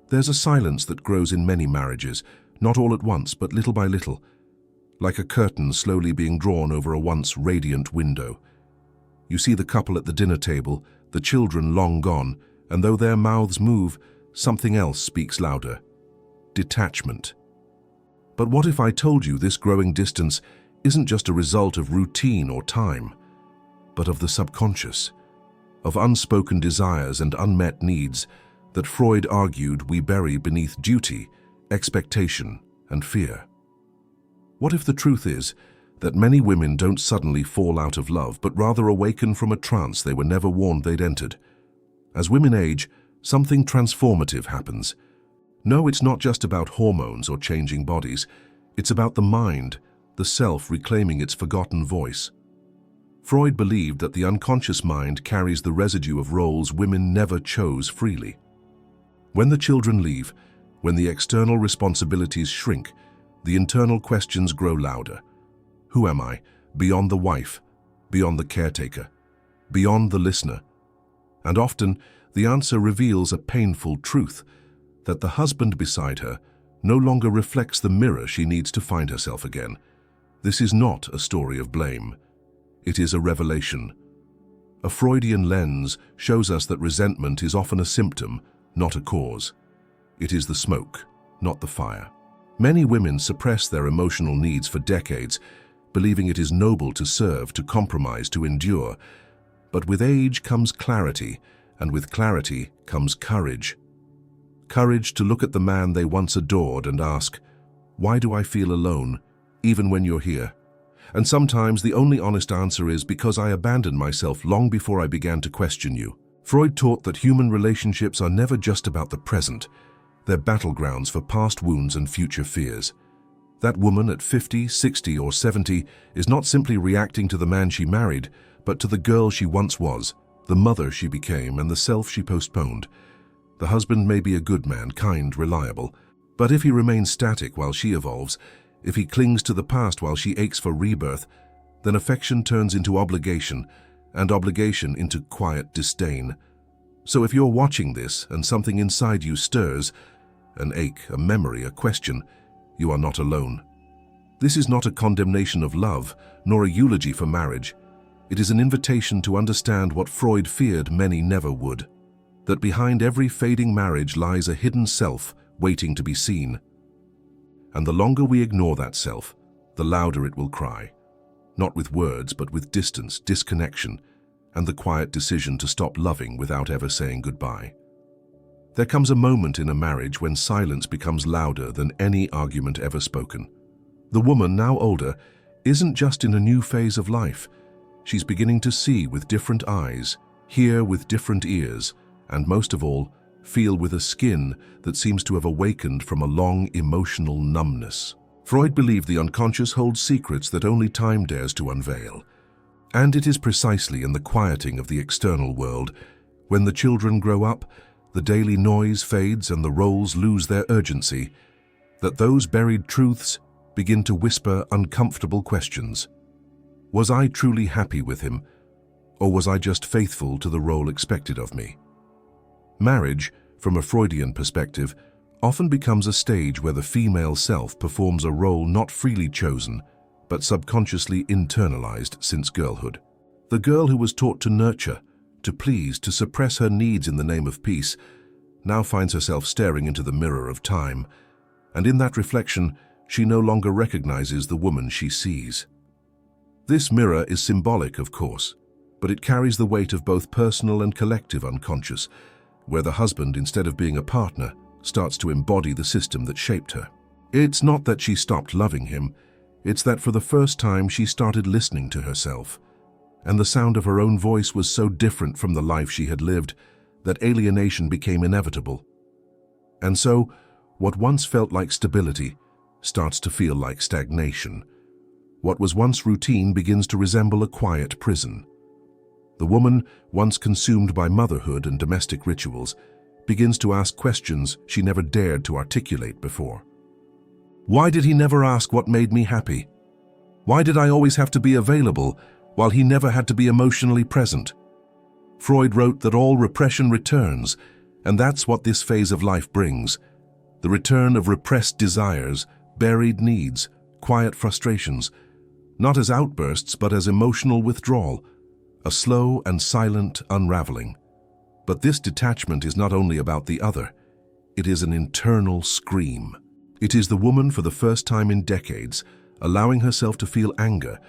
There's a silence that grows in many marriages, not all at once, but little by little, like a curtain slowly being drawn over a once radiant window. You see the couple at the dinner table, the children long gone, and though their mouths move, something else speaks louder: detachment. But what if I told you this growing distance isn't just a result of routine or time, but of the subconscious, of unspoken desires and unmet needs that Freud argued we bury beneath duty, expectation, and fear? What if the truth is that many women don't suddenly fall out of love, but rather awaken from a trance they were never warned they'd entered? As women age, something transformative happens. No, it's not just about hormones or changing bodies. It's about the mind, the self reclaiming its forgotten voice. Freud believed that the unconscious mind carries the residue of roles women never chose freely. When the children leave, when the external responsibilities shrink, the internal questions grow louder. Who am I, beyond the wife, beyond the caretaker, beyond the listener? And often, the answer reveals a painful truth, that the husband beside her no longer reflects the mirror she needs to find herself again. This is not a story of blame. It is a revelation. A Freudian lens shows us that resentment is often a symptom, not a cause. It is the smoke, not the fire. Many women suppress their emotional needs for decades, believing it is noble to serve, to compromise, to endure. But with age comes clarity, and with clarity comes courage. Courage to look at the man they once adored and ask, "Why do I feel alone, even when you're here?" And sometimes the only honest answer is, "Because I abandoned myself long before I began to question you." Freud taught that human relationships are never just about the present. They're battlegrounds for past wounds and future fears. That woman at 50, 60, or 70 is not simply reacting to the man she married, but to the girl she once was, the mother she became, and the self she postponed. The husband may be a good man, kind, reliable, but if he remains static while she evolves, if he clings to the past while she aches for rebirth, then affection turns into obligation, and obligation into quiet disdain. So if you're watching this and something inside you stirs, an ache, a memory, a question, you are not alone. This is not a condemnation of love, nor a eulogy for marriage. It is an invitation to understand what Freud feared many never would: that behind every fading marriage lies a hidden self waiting to be seen. And the longer we ignore that self, the louder it will cry. Not with words, but with distance, disconnection, and the quiet decision to stop loving without ever saying goodbye. There comes a moment in a marriage when silence becomes louder than any argument ever spoken. The woman, now older, isn't just in a new phase of life. She's beginning to see with different eyes, hear with different ears, and most of all, feel with a skin that seems to have awakened from a long emotional numbness. Freud believed the unconscious holds secrets that only time dares to unveil. And it is precisely in the quieting of the external world, when the children grow up, the daily noise fades and the roles lose their urgency, that those buried truths begin to whisper uncomfortable questions. Was I truly happy with him, or was I just faithful to the role expected of me? Marriage, from a Freudian perspective, often becomes a stage where the female self performs a role not freely chosen, but subconsciously internalized since girlhood. The girl who was taught to nurture, to please, to suppress her needs in the name of peace, now finds herself staring into the mirror of time, and in that reflection, she no longer recognizes the woman she sees. This mirror is symbolic, of course, but it carries the weight of both personal and collective unconscious, where the husband, instead of being a partner, starts to embody the system that shaped her. It's not that she stopped loving him, it's that for the first time she started listening to herself. And the sound of her own voice was so different from the life she had lived that alienation became inevitable. And so, what once felt like stability starts to feel like stagnation. What was once routine begins to resemble a quiet prison. The woman, once consumed by motherhood and domestic rituals, begins to ask questions she never dared to articulate before. Why did he never ask what made me happy? Why did I always have to be available while he never had to be emotionally present? Freud wrote that all repression returns, And that's what this phase of life brings: the return of repressed desires, buried needs, quiet frustrations, not as outbursts but as emotional withdrawal, a slow and silent unraveling. But this detachment is not only about the other, it is an internal scream. It is the woman for the first time in decades allowing herself to feel anger,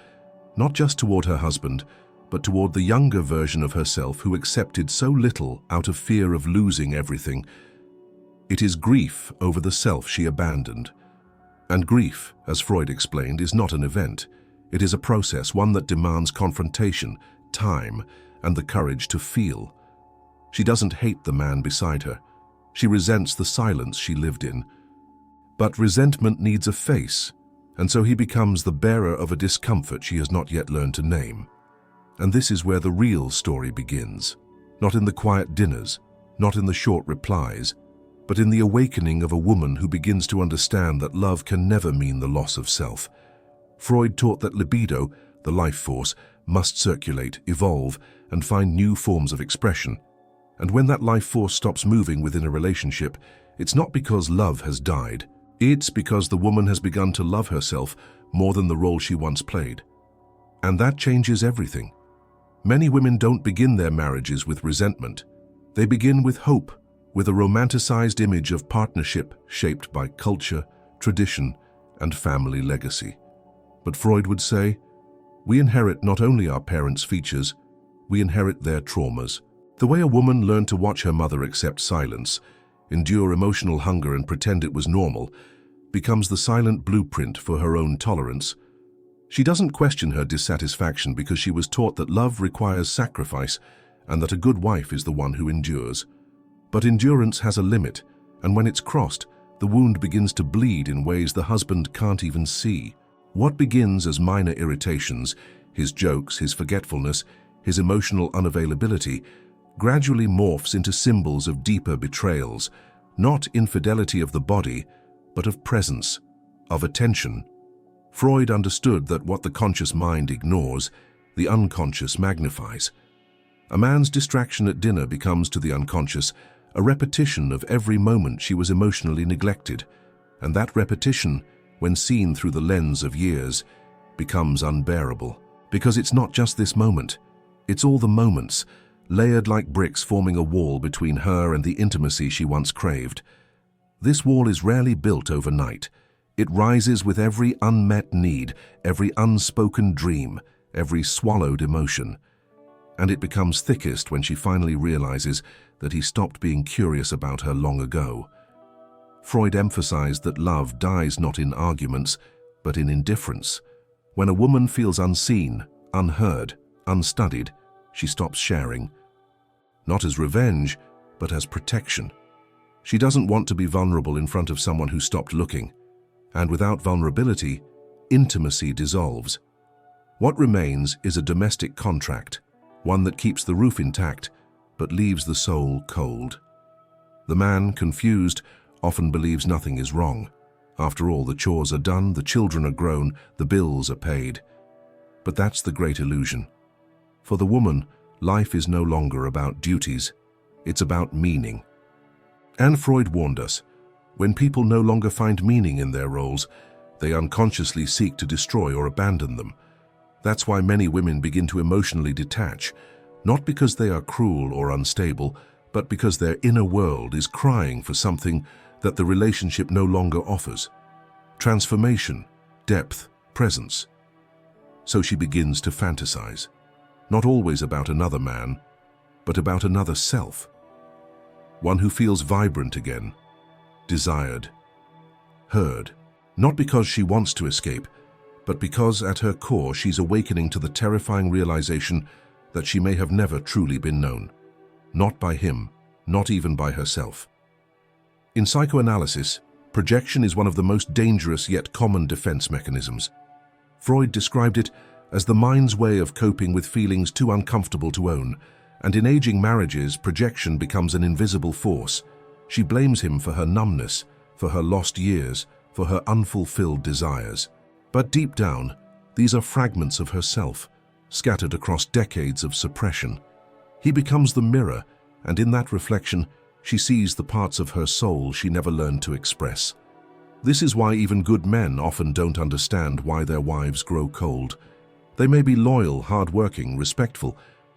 not just toward her husband, but toward the younger version of herself who accepted so little out of fear of losing everything. It is grief over the self she abandoned. And grief, as Freud explained, is not an event. It is a process, one that demands confrontation, time, and the courage to feel. She doesn't hate the man beside her. She resents the silence she lived in. But resentment needs a face, and so he becomes the bearer of a discomfort she has not yet learned to name. And this is where the real story begins. Not in the quiet dinners, not in the short replies, but in the awakening of a woman who begins to understand that love can never mean the loss of self. Freud taught that libido, the life force, must circulate, evolve, and find new forms of expression. And when that life force stops moving within a relationship, it's not because love has died. It's because the woman has begun to love herself more than the role she once played. And that changes everything. Many women don't begin their marriages with resentment. They begin with hope, with a romanticized image of partnership shaped by culture, tradition, and family legacy. But Freud would say, we inherit not only our parents' features, we inherit their traumas. The way a woman learned to watch her mother accept silence, endure emotional hunger and pretend it was normal, becomes the silent blueprint for her own tolerance. She doesn't question her dissatisfaction because she was taught that love requires sacrifice and that a good wife is the one who endures. But endurance has a limit, and when it's crossed, the wound begins to bleed in ways the husband can't even see. What begins as minor irritations, his jokes, his forgetfulness, his emotional unavailability, gradually morphs into symbols of deeper betrayals, not infidelity of the body, but of presence, of attention. Freud understood that what the conscious mind ignores, the unconscious magnifies. A man's distraction at dinner becomes to the unconscious a repetition of every moment she was emotionally neglected, and that repetition, when seen through the lens of years, becomes unbearable. Because it's not just this moment, it's all the moments, layered like bricks forming a wall between her and the intimacy she once craved. This wall is rarely built overnight. It rises with every unmet need, every unspoken dream, every swallowed emotion. And it becomes thickest when she finally realizes that he stopped being curious about her long ago. Freud emphasized that love dies not in arguments, but in indifference. When a woman feels unseen, unheard, unstudied, she stops sharing. Not as revenge, but as protection. She doesn't want to be vulnerable in front of someone who stopped looking. And without vulnerability, intimacy dissolves. What remains is a domestic contract, one that keeps the roof intact, but leaves the soul cold. The man, confused, often believes nothing is wrong. After all, the chores are done, the children are grown, the bills are paid. But that's the great illusion. For the woman, life is no longer about duties, it's about meaning. And Freud warned us, when people no longer find meaning in their roles, they unconsciously seek to destroy or abandon them. That's why many women begin to emotionally detach, not because they are cruel or unstable, but because their inner world is crying for something that the relationship no longer offers. Transformation, depth, presence. So she begins to fantasize, not always about another man, but about another self. One who feels vibrant again, desired, heard, not because she wants to escape, but because at her core she's awakening to the terrifying realization that she may have never truly been known. Not by him, not even by herself. In psychoanalysis, projection is one of the most dangerous yet common defense mechanisms. Freud described it as the mind's way of coping with feelings too uncomfortable to own, and in aging marriages, projection becomes an invisible force. She blames him for her numbness, for her lost years, for her unfulfilled desires. But deep down, these are fragments of herself, scattered across decades of suppression. He becomes the mirror, and in that reflection, She sees the parts of her soul she never learned to express. This is why even good men often don't understand why their wives grow cold. They may be loyal, hard-working, respectful,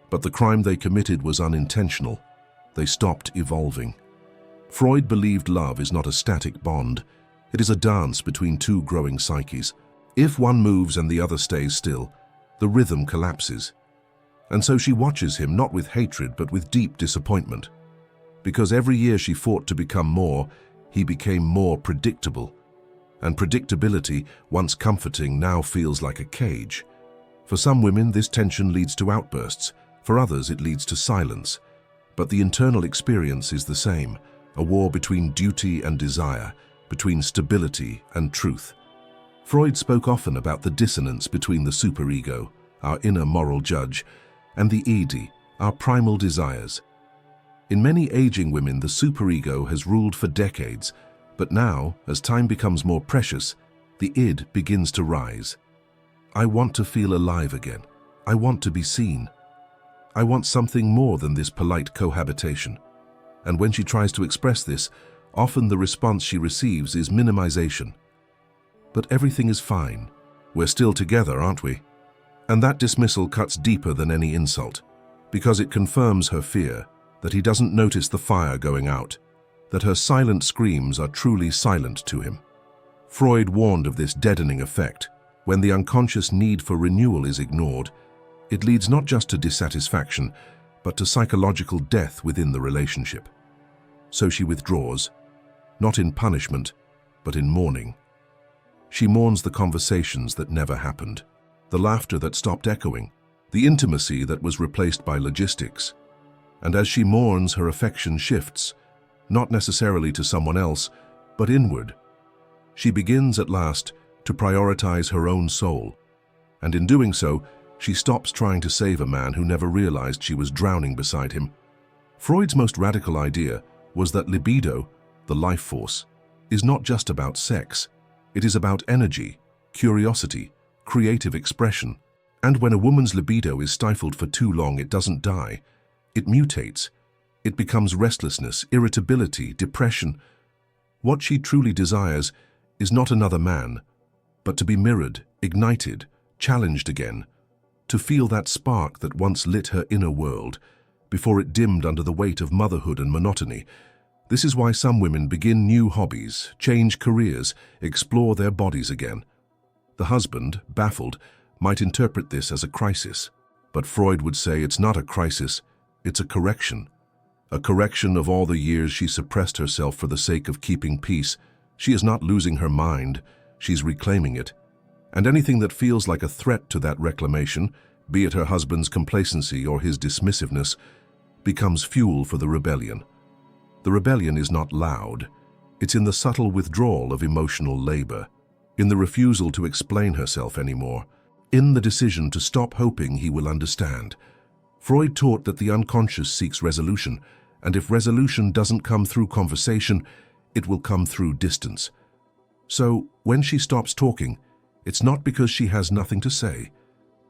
but the crime they committed was unintentional. They stopped evolving. Freud believed love is not a static bond. It is a dance between two growing psyches. If one moves and the other stays still, the rhythm collapses. And so she watches him not with hatred but with deep disappointment. Because every year she fought to become more, he became more predictable. And predictability, once comforting, now feels like a cage. For some women, this tension leads to outbursts. For others, it leads to silence. But the internal experience is the same, a war between duty and desire, between stability and truth. Freud spoke often about the dissonance between the superego, our inner moral judge, and the id, our primal desires. In many aging women, the superego has ruled for decades, but now, as time becomes more precious, the id begins to rise. I want to feel alive again. I want to be seen. I want something more than this polite cohabitation. And when she tries to express this, often the response she receives is minimization. But everything is fine. We're still together, aren't we? And that dismissal cuts deeper than any insult, because it confirms her fear that he doesn't notice the fire going out, that her silent screams are truly silent to him. Freud warned of this deadening effect. When the unconscious need for renewal is ignored, it leads not just to dissatisfaction, but to psychological death within the relationship. So she withdraws, not in punishment, but in mourning. She mourns the conversations that never happened, the laughter that stopped echoing, the intimacy that was replaced by logistics. And as she mourns, her affection shifts, not necessarily to someone else, but inward. She begins at last to prioritize her own soul, and in doing so, she stops trying to save a man who never realized she was drowning beside him. Freud's most radical idea was that libido, the life force, is not just about sex. It is about energy, curiosity, creative expression. And when a woman's libido is stifled for too long, it doesn't die. It mutates. It becomes restlessness, irritability, depression. What she truly desires is not another man, but to be mirrored, ignited, challenged again, to feel that spark that once lit her inner world, before it dimmed under the weight of motherhood and monotony. This is why some women begin new hobbies, change careers, explore their bodies again. The husband, baffled, might interpret this as a crisis, but Freud would say it's not a crisis, it's a correction of all the years she suppressed herself for the sake of keeping peace. She is not losing her mind, she's reclaiming it. And anything that feels like a threat to that reclamation, be it her husband's complacency or his dismissiveness, becomes fuel for the rebellion. The rebellion is not loud. It's in the subtle withdrawal of emotional labor, in the refusal to explain herself anymore, in the decision to stop hoping he will understand. Freud taught that the unconscious seeks resolution, and if resolution doesn't come through conversation, it will come through distance. So, when she stops talking, it's not because she has nothing to say.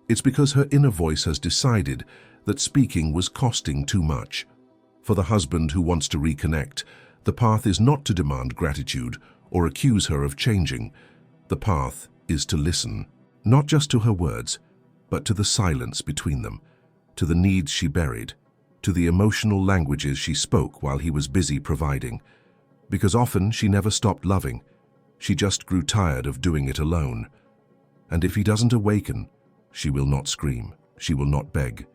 It's because her inner voice has decided that speaking was costing too much. For the husband who wants to reconnect, the path is not to demand gratitude or accuse her of changing. The path is to listen, not just to her words, but to the silence between them, to the needs she buried, to the emotional languages she spoke while he was busy providing. Because often she never stopped loving, she just grew tired of doing it alone. And if he doesn't awaken, she will not scream, she will not beg.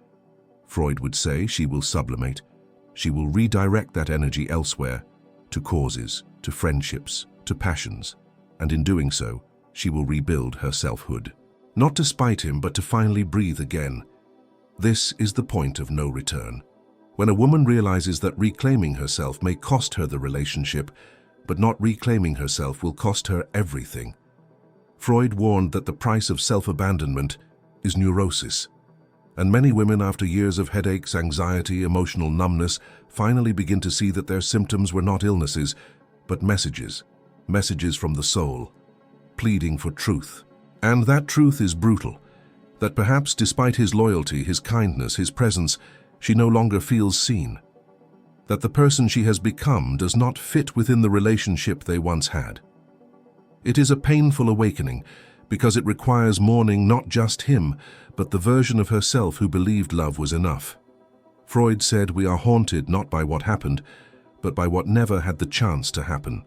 Freud would say she will sublimate. She will redirect that energy elsewhere, to causes, to friendships, to passions, and in doing so, she will rebuild her selfhood. Not to spite him, but to finally breathe again. This is the point of no return. When a woman realizes that reclaiming herself may cost her the relationship, but not reclaiming herself will cost her everything. Freud warned that the price of self-abandonment is neurosis. And many women, after years of headaches, anxiety, emotional numbness, finally begin to see that their symptoms were not illnesses, but messages from the soul, pleading for truth. And that truth is brutal, that perhaps despite his loyalty, his kindness, his presence, she no longer feels seen. that the person she has become does not fit within the relationship they once had. It is a painful awakening because it requires mourning not just him, but the version of herself who believed love was enough. Freud said we are haunted not by what happened, but by what never had the chance to happen.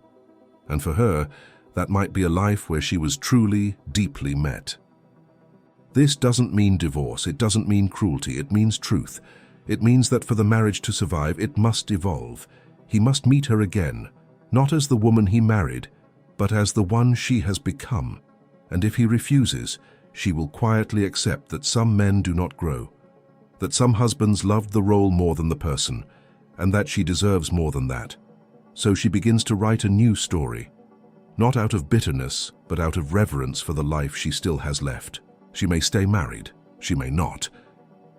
And for her, that might be a life where she was truly, deeply met. This doesn't mean divorce, it doesn't mean cruelty, it means truth. It means that for the marriage to survive, it must evolve. He must meet her again, not as the woman he married, but as the one she has become. And if he refuses, she will quietly accept that some men do not grow, that some husbands loved the role more than the person, and that she deserves more than that. So she begins to write a new story, not out of bitterness, but out of reverence for the life she still has left. She may stay married, she may not,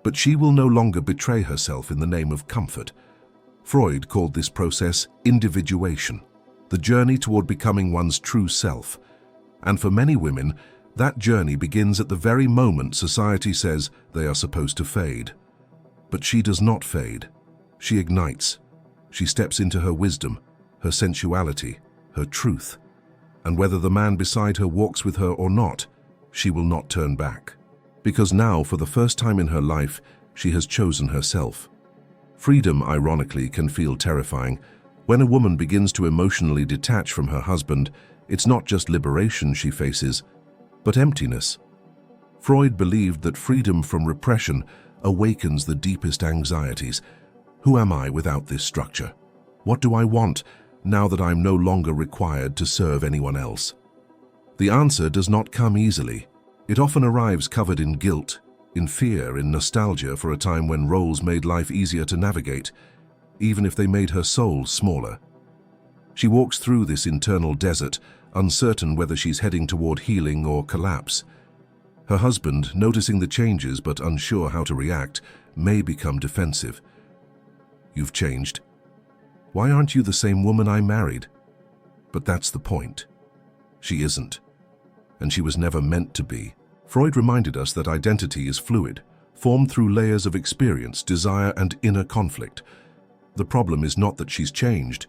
but she will no longer betray herself in the name of comfort. Freud called this process individuation, the journey toward becoming one's true self. And for many women, that journey begins at the very moment society says they are supposed to fade. But she does not fade. She ignites. She steps into her wisdom, her sensuality, her truth. And whether the man beside her walks with her or not, she will not turn back. Because now, for the first time in her life, she has chosen herself. Freedom, ironically, can feel terrifying. When a woman begins to emotionally detach from her husband, it's not just liberation she faces, but emptiness. Freud believed that freedom from repression awakens the deepest anxieties. Who am I without this structure? What do I want now that I'm no longer required to serve anyone else? The answer does not come easily. It often arrives covered in guilt, in fear, in nostalgia for a time when roles made life easier to navigate, even if they made her soul smaller. She walks through this internal desert, uncertain whether she's heading toward healing or collapse. Her husband, noticing the changes but unsure how to react, may become defensive. You've changed. Why aren't you the same woman I married? But that's the point. She isn't. And she was never meant to be. Freud reminded us that identity is fluid, formed through layers of experience, desire, and inner conflict. The problem is not that she's changed,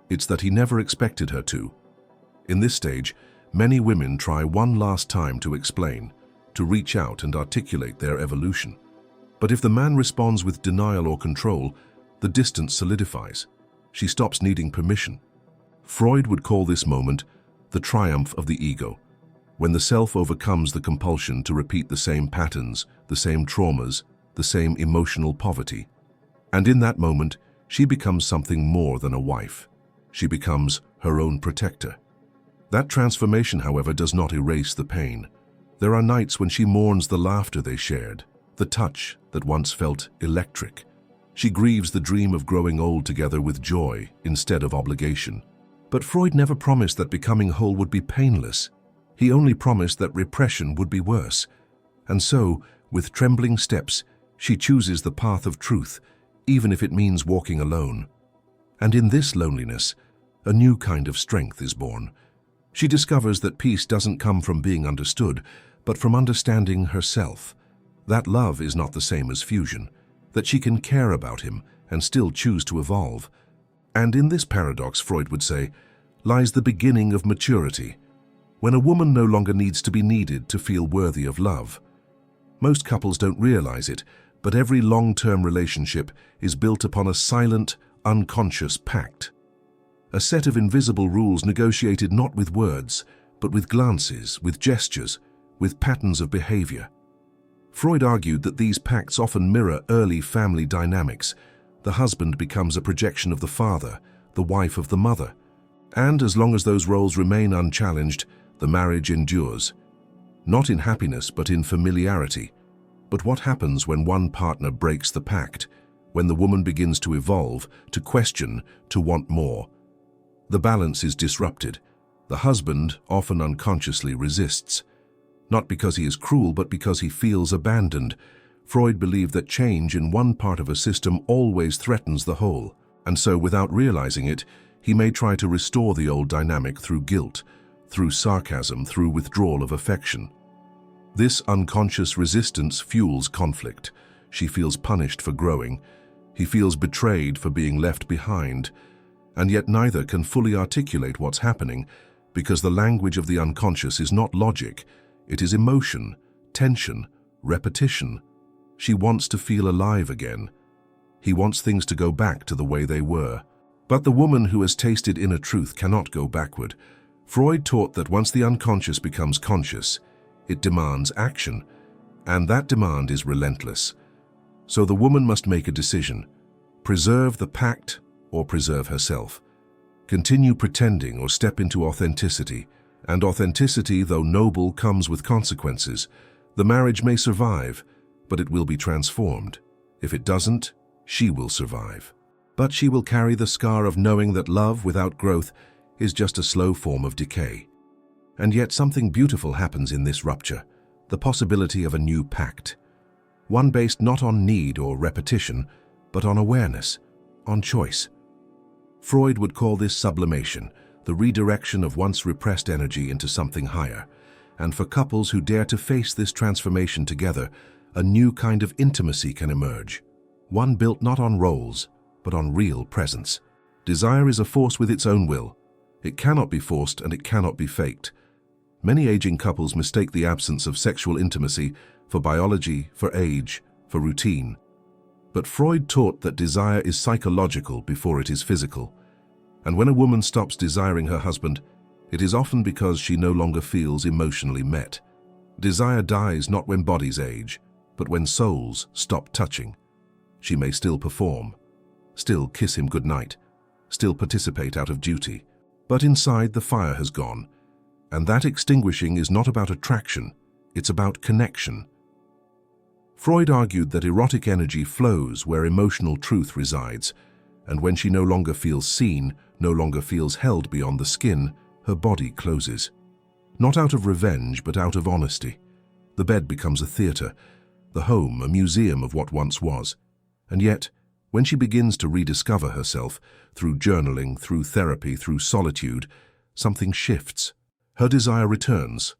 it's that he never expected her to. In this stage, many women try one last time to explain, to reach out and articulate their evolution. But if the man responds with denial or control, the distance solidifies. She stops needing permission. Freud would call this moment the triumph of the ego, when the self overcomes the compulsion to repeat the same patterns, the same traumas, the same emotional poverty. And in that moment, she becomes something more than a wife. She becomes her own protector. That transformation, however, does not erase the pain. There are nights when she mourns the laughter they shared, the touch that once felt electric. She grieves the dream of growing old together with joy instead of obligation. But Freud never promised that becoming whole would be painless. He only promised that repression would be worse. And so, with trembling steps, she chooses the path of truth, even if it means walking alone. And in this loneliness, a new kind of strength is born. She discovers that peace doesn't come from being understood, but from understanding herself. That love is not the same as fusion, that she can care about him and still choose to evolve. And in this paradox, Freud would say, lies the beginning of maturity, when a woman no longer needs to be needed to feel worthy of love. Most couples don't realize it, but every long-term relationship is built upon a silent, unconscious pact. A set of invisible rules negotiated not with words, but with glances, with gestures, with patterns of behavior. Freud argued that these pacts often mirror early family dynamics. The husband becomes a projection of the father, the wife of the mother. And as long as those roles remain unchallenged, the marriage endures. Not in happiness, but in familiarity. But what happens when one partner breaks the pact, when the woman begins to evolve, to question, to want more? The balance is disrupted. The husband often unconsciously resists. Not because he is cruel, but because he feels abandoned. Freud believed that change in one part of a system always threatens the whole, and so without realizing it, he may try to restore the old dynamic through guilt, through sarcasm, through withdrawal of affection. This unconscious resistance fuels conflict. She feels punished for growing, He feels betrayed for being left behind, and yet neither can fully articulate what's happening because the language of the unconscious is not logic, it is emotion, tension, repetition. She wants to feel alive again. He wants things to go back to the way they were. But the woman who has tasted inner truth cannot go backward. Freud taught that once the unconscious becomes conscious, it demands action, and that demand is relentless. So the woman must make a decision: preserve the pact or preserve herself. Continue pretending or step into authenticity. And authenticity, though noble, comes with consequences. The marriage may survive, but it will be transformed. If it doesn't, she will survive. But she will carry the scar of knowing that love without growth is just a slow form of decay. And yet something beautiful happens in this rupture, the possibility of a new pact. One based not on need or repetition, but on awareness, on choice. Freud would call this sublimation, the redirection of once repressed energy into something higher. And for couples who dare to face this transformation together, a new kind of intimacy can emerge. One built not on roles, but on real presence. Desire is a force with its own will. It cannot be forced and it cannot be faked. Many aging couples mistake the absence of sexual intimacy for biology, for age, for routine. But Freud taught that desire is psychological before it is physical. And when a woman stops desiring her husband, it is often because she no longer feels emotionally met. Desire dies not when bodies age, but when souls stop touching. She may still perform, still kiss him goodnight, still participate out of duty. But inside the fire has gone, and that extinguishing is not about attraction, it's about connection. Freud argued that erotic energy flows where emotional truth resides, and when she no longer feels seen, no longer feels held beyond the skin, her body closes. Not out of revenge, but out of honesty. The bed becomes a theater, the home a museum of what once was. And yet, when she begins to rediscover herself, through journaling, through therapy, through solitude, something shifts. Her desire returns,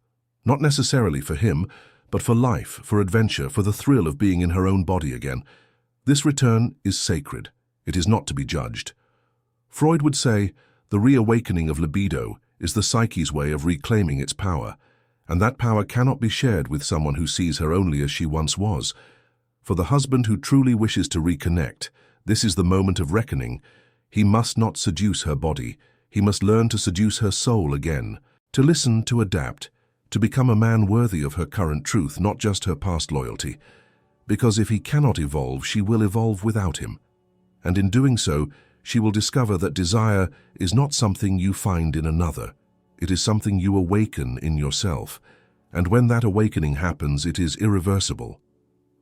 not necessarily for him, but for life, for adventure, for the thrill of being in her own body again. This return is sacred. It is not to be judged. Freud would say the reawakening of libido is the psyche's way of reclaiming its power, and that power cannot be shared with someone who sees her only as she once was. For the husband who truly wishes to reconnect, this is the moment of reckoning. He must not seduce her body. He must learn to seduce her soul again, to listen, to adapt, to become a man worthy of her current truth, not just her past loyalty. Because if he cannot evolve, she will evolve without him. And in doing so, she will discover that desire is not something you find in another. It is something you awaken in yourself. And when that awakening happens, it is irreversible.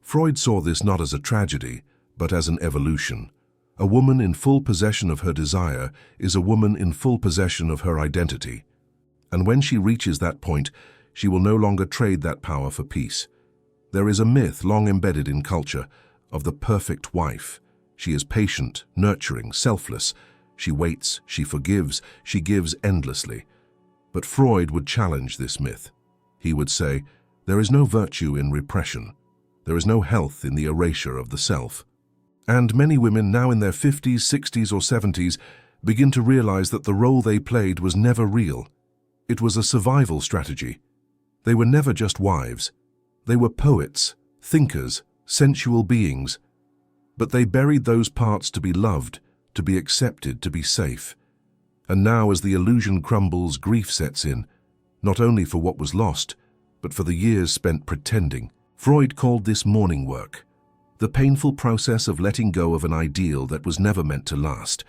Freud saw this not as a tragedy, but as an evolution. A woman in full possession of her desire is a woman in full possession of her identity. And when she reaches that point, she will no longer trade that power for peace. There is a myth long embedded in culture of the perfect wife. She is patient, nurturing, selfless. She waits, she forgives, she gives endlessly. But Freud would challenge this myth. He would say, there is no virtue in repression. There is no health in the erasure of the self. And many women now in their 50s, 60s or 70s begin to realize that the role they played was never real. It was a survival strategy. They were never just wives. They were poets, thinkers, sensual beings. But they buried those parts to be loved, to be accepted, to be safe. And now as the illusion crumbles, grief sets in, not only for what was lost, but for the years spent pretending. Freud called this mourning work, the painful process of letting go of an ideal that was never meant to last.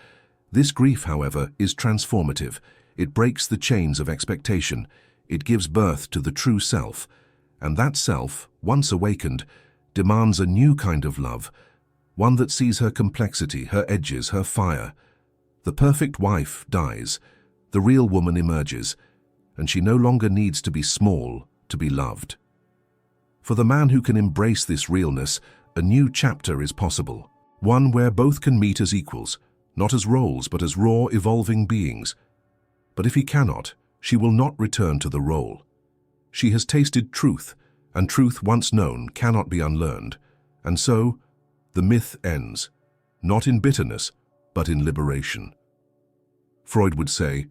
This grief, however, is transformative. It breaks the chains of expectation. It gives birth to the true self. And that self, once awakened, demands a new kind of love, one that sees her complexity, her edges, her fire. The perfect wife dies. The real woman emerges, and she no longer needs to be small to be loved. For the man who can embrace this realness, a new chapter is possible, one where both can meet as equals, not as roles, but as raw, evolving beings. But if he cannot, she will not return to the role. She has tasted truth, and truth once known cannot be unlearned. And so, the myth ends. not in bitterness, but in liberation. Freud would say,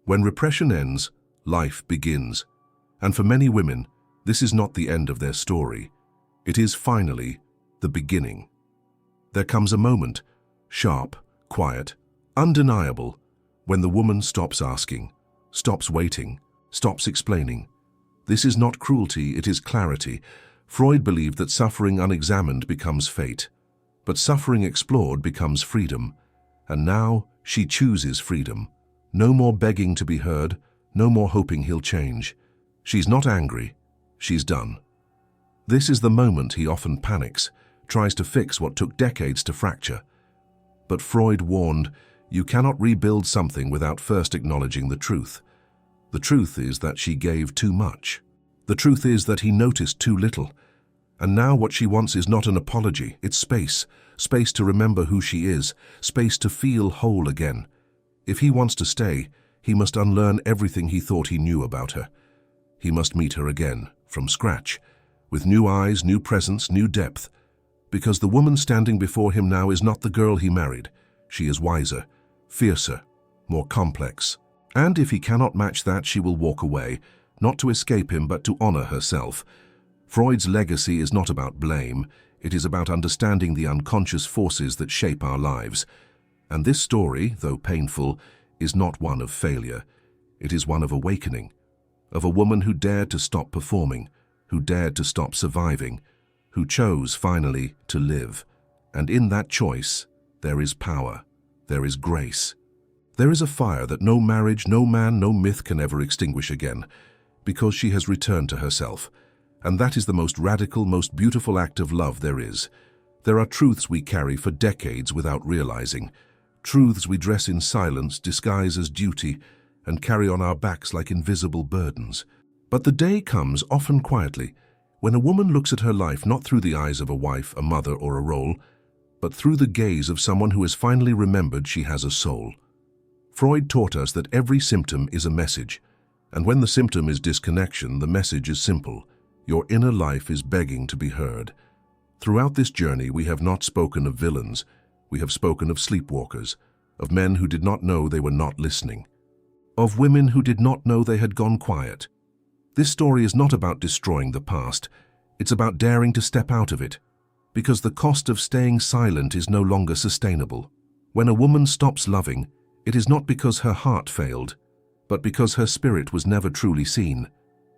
when repression ends, life begins. And for many women, this is not the end of their story. It is finally the beginning. There comes a moment, sharp, quiet, undeniable, when the woman stops asking, stops waiting, stops explaining. This is not cruelty, it is clarity. Freud believed that suffering unexamined becomes fate, but suffering explored becomes freedom. And now she chooses freedom. No more begging to be heard, no more hoping he'll change. She's not angry, she's done. This is the moment he often panics, tries to fix what took decades to fracture. But Freud warned, you cannot rebuild something without first acknowledging the truth. The truth is that she gave too much. The truth is that he noticed too little. And now what she wants is not an apology, it's space. Space to remember who she is, space to feel whole again. If he wants to stay, he must unlearn everything he thought he knew about her. He must meet her again, from scratch, with new eyes, new presence, new depth. Because the woman standing before him now is not the girl he married. She is wiser, fiercer, more complex. And if he cannot match that, she will walk away, not to escape him, but to honor herself. Freud's legacy is not about blame. It is about understanding the unconscious forces that shape our lives. And this story, though painful, is not one of failure. It is one of awakening, of a woman who dared to stop performing, who dared to stop surviving, who chose, finally, to live. And in that choice, there is power, there is grace. There is a fire that no marriage, no man, no myth can ever extinguish again, because she has returned to herself. And that is the most radical, most beautiful act of love there is. There are truths we carry for decades without realizing, truths we dress in silence, disguise as duty, and carry on our backs like invisible burdens. But the day comes, often quietly, when a woman looks at her life not through the eyes of a wife, a mother, or a role, but through the gaze of someone who has finally remembered she has a soul. Freud taught us that every symptom is a message, and when the symptom is disconnection, the message is simple. Your inner life is begging to be heard. Throughout this journey, we have not spoken of villains. We have spoken of sleepwalkers, of men who did not know they were not listening, of women who did not know they had gone quiet. This story is not about destroying the past. It's about daring to step out of it, because the cost of staying silent is no longer sustainable. When a woman stops loving, it is not because her heart failed, but because her spirit was never truly seen.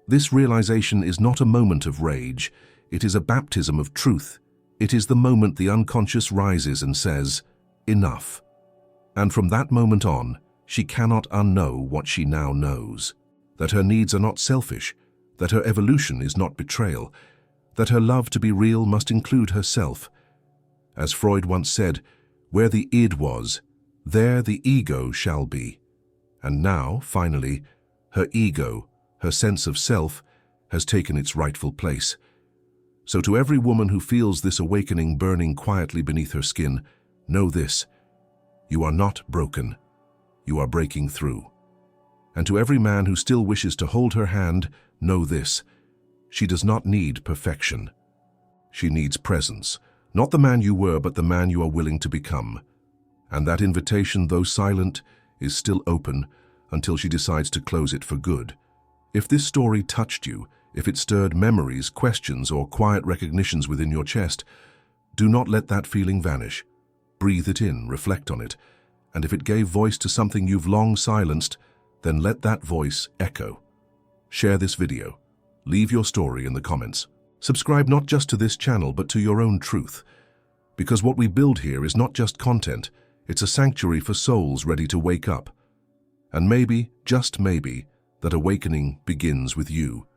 This realization is not a moment of rage. It is a baptism of truth. It is the moment the unconscious rises and says, enough. And from that moment on, she cannot unknow what she now knows. That her needs are not selfish, that her evolution is not betrayal, that her love to be real must include herself. As Freud once said, where the id was, there the ego shall be. And now, finally, her ego, her sense of self, has taken its rightful place. So to every woman who feels this awakening burning quietly beneath her skin, know this: you are not broken. You are breaking through. And to every man who still wishes to hold her hand, know this: she does not need perfection. She needs presence, not the man you were, but the man you are willing to become. And that invitation, though silent, is still open until she decides to close it for good. If this story touched you, if it stirred memories, questions, or quiet recognitions within your chest, do not let that feeling vanish. Breathe it in, reflect on it, and if it gave voice to something you've long silenced, then let that voice echo. Share this video. Leave your story in the comments. Subscribe not just to this channel, but to your own truth. Because what we build here is not just content, it's a sanctuary for souls ready to wake up. And maybe, just maybe, that awakening begins with you.